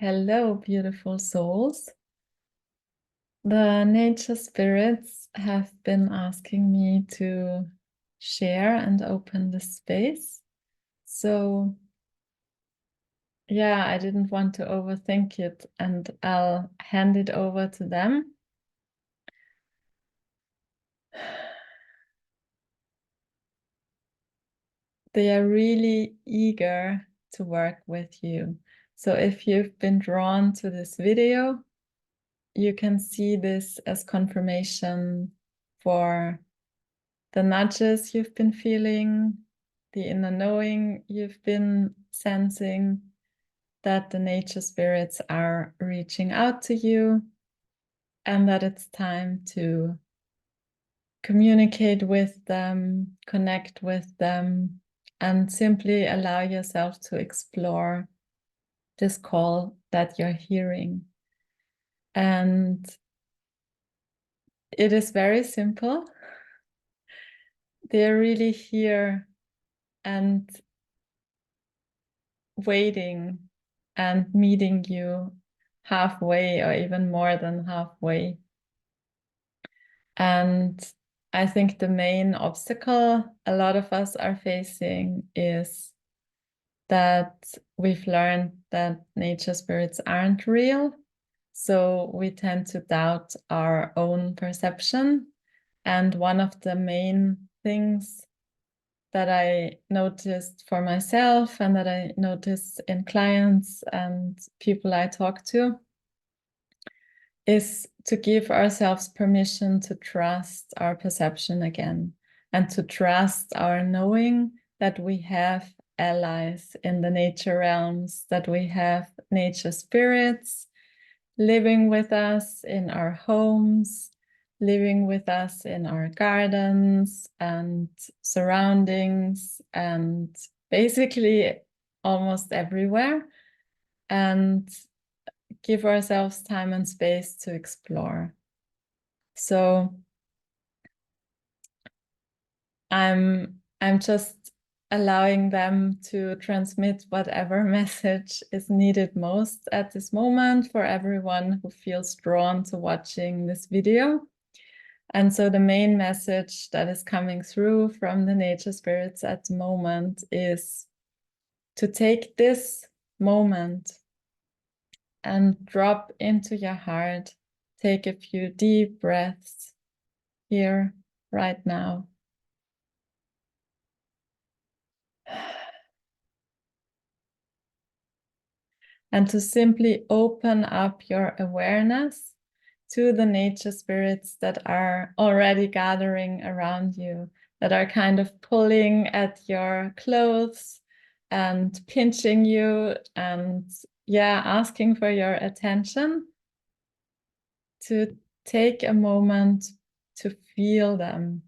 Hello, beautiful souls. The nature spirits have been asking me to share and open the space. So, yeah, I didn't want to overthink it, and I'll hand it over to them. They are really eager to work with you. So if you've been drawn to this video, you can see this as confirmation for the nudges you've been feeling, the inner knowing you've been sensing, that the nature spirits are reaching out to you, and that it's time to communicate with them, connect with them, and simply allow yourself to explore this call that you're hearing. And it is very simple. They're really here and waiting and meeting you halfway or even more than halfway. And I think the main obstacle a lot of us are facing is that we've learned that nature spirits aren't real. So we tend to doubt our own perception. And one of the main things that I noticed for myself and that I notice in clients and people I talk to is to give ourselves permission to trust our perception again and to trust our knowing that we have allies in the nature realms, that we have nature spirits living with us in our homes, living with us in our gardens and surroundings, and basically almost everywhere, and give ourselves time and space to explore. So I'm just allowing them to transmit whatever message is needed most at this moment for everyone who feels drawn to watching this video. And so the main message that is coming through from the nature spirits at the moment is to take this moment and drop into your heart. Take a few deep breaths here, right now. And to simply open up your awareness to the nature spirits that are already gathering around you, that are kind of pulling at your clothes and pinching you and, yeah, asking for your attention. To take a moment to feel them,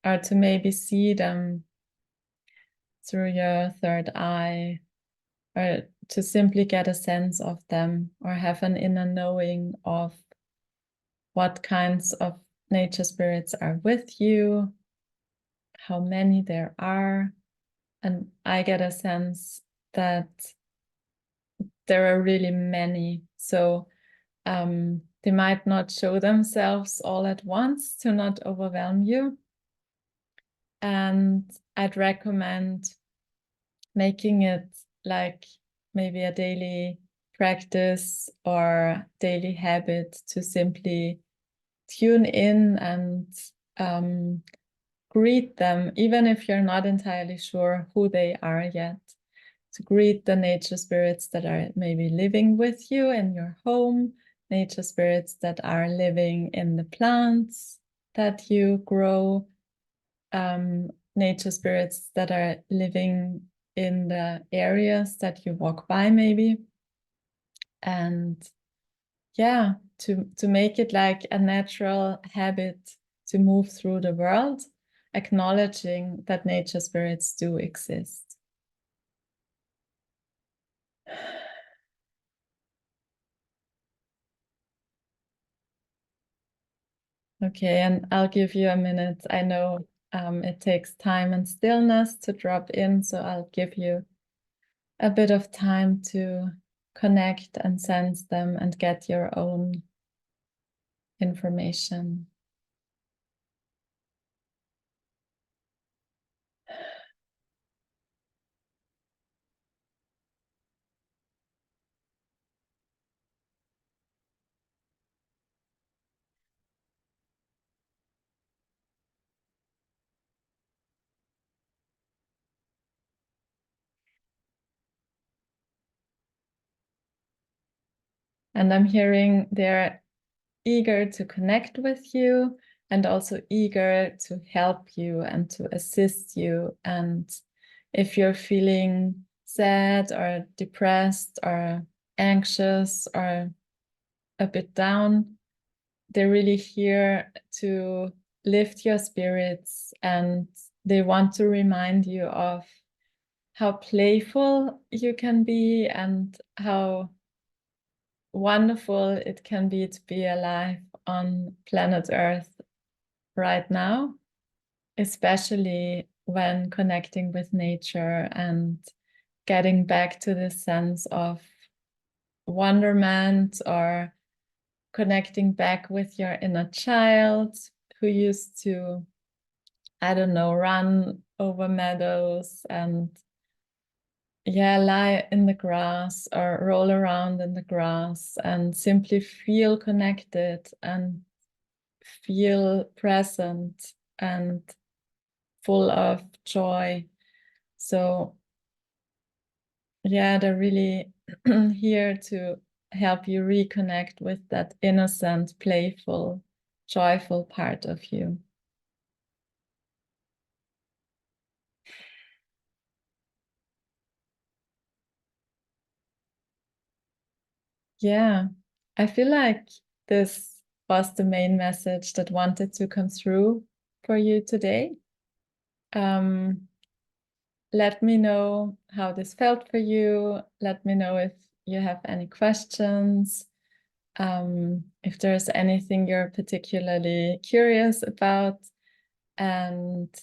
or to maybe see them through your third eye, or to simply get a sense of them, or have an inner knowing of what kinds of nature spirits are with you, how many there are. And I get a sense that there are really many. So they might not show themselves all at once to not overwhelm you. And I'd recommend making it like maybe a daily practice or daily habit to simply tune in and greet them, even if you're not entirely sure who they are yet. To greet the nature spirits that are maybe living with you in your home, nature spirits that are living in the plants that you grow, nature spirits that are living in the areas that you walk by maybe. And yeah, to make it like a natural habit to move through the world, acknowledging that nature spirits do exist. Okay, and I'll give you a minute. I know it takes time and stillness to drop in, so I'll give you a bit of time to connect and sense them and get your own information. And I'm hearing they're eager to connect with you and also eager to help you and to assist you. And if you're feeling sad or depressed or anxious or a bit down, they're really here to lift your spirits, and they want to remind you of how playful you can be and how wonderful it can be to be alive on planet Earth right now, especially when connecting with nature and getting back to this sense of wonderment, or connecting back with your inner child who used to, I don't know, run over meadows and lie in the grass or roll around in the grass and simply feel connected and feel present and full of joy. So they're really here to help you reconnect with that innocent, playful, joyful part of you. Yeah, I feel like this was the main message that wanted to come through for you today. Let me know how this felt for you. Let me know if you have any questions. If there's anything you're particularly curious about. And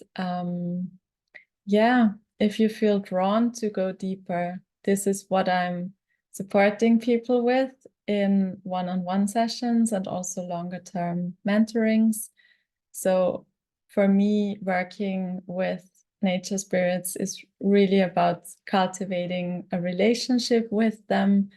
if you feel drawn to go deeper, this is what I'm supporting people with in one-on-one sessions and also longer term mentorings. So for me, working with nature spirits is really about cultivating a relationship with them,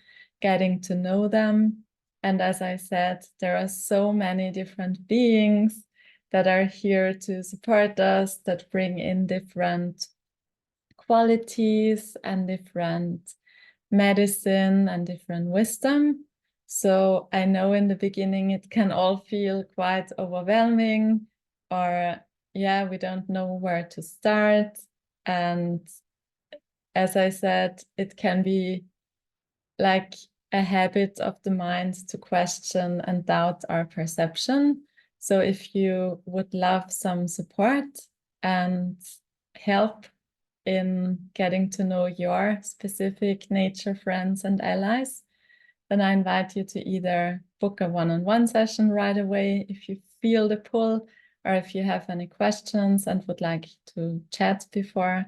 getting to know them. And as I said, there are so many different beings that are here to support us, that bring in different qualities and different medicine and different wisdom. So I know in the beginning it can all feel quite overwhelming, or we don't know where to start. And as I said, it can be like a habit of the mind to question and doubt our perception. So if you would love some support and help in getting to know your specific nature friends and allies, then I invite you to either book a one-on-one session right away if you feel the pull, or if you have any questions and would like to chat before,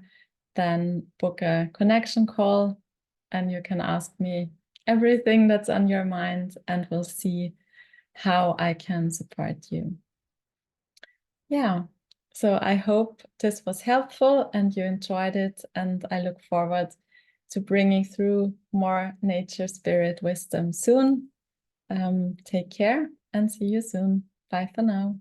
then book a connection call and you can ask me everything that's on your mind, and we'll see how I can support you. Yeah. So I hope this was helpful and you enjoyed it, and I look forward to bringing through more nature spirit wisdom soon. Take care and see you soon. Bye for now.